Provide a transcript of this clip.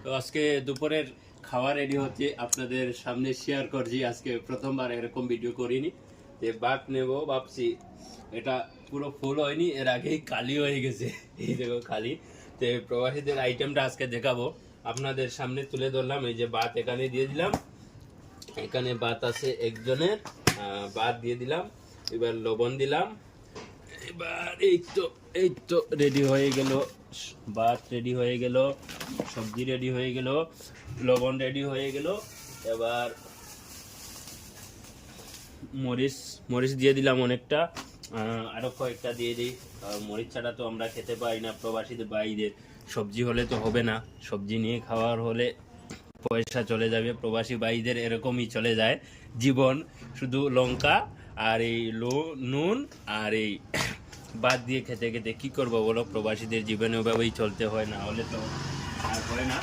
তো আজকে দুপুরের খাওয়া রেডি হচ্ছে, আপনাদের সামনে শেয়ার করছি। আজকে প্রথমবার এরকম ভিডিও করিনি, যে বাট নেব ভাবছি। এটা পুরো ফুল হয়নি, এর আগেই খালি হয়ে গেছে। এই দেখো খালি। তো প্রবাসীদের আইটেমটা আজকে দেখাবো, আপনাদের সামনে তুলে ধরলাম। এই যে ভাত এখানে দিয়ে দিলাম, এখানে ভাত আছে একজনের, ভাত দিয়ে দিলাম। এবার লবণ দিলাম। এবার এই তো রেডি হয়ে গেল, ভাত রেডি হয়ে গেল, সবজি রেডি হয়ে গেল, লবণ রেডি হয়ে গেল। এবার মরিচ মরিচ দিয়ে দিলাম অনেকটা, আরো কয়েকটা দিয়ে দিই। মরিচ ছাড়া তো আমরা খেতে পাই না, প্রবাসীদের বাইরের সবজি হলে তো হবে না। সবজি নিয়ে খাওয়ার হলে পয়সা চলে যাবে, প্রবাসী ভাইদের এরকমই চলে যায় জীবন। শুধু লঙ্কা আর এই নুন আর এই বাদ দিয়ে খেতে খেতে কি করবো বলো, প্রবাসীদের জীবনে ওভাবেই চলতে হয়, না হলে তো আর হয় না।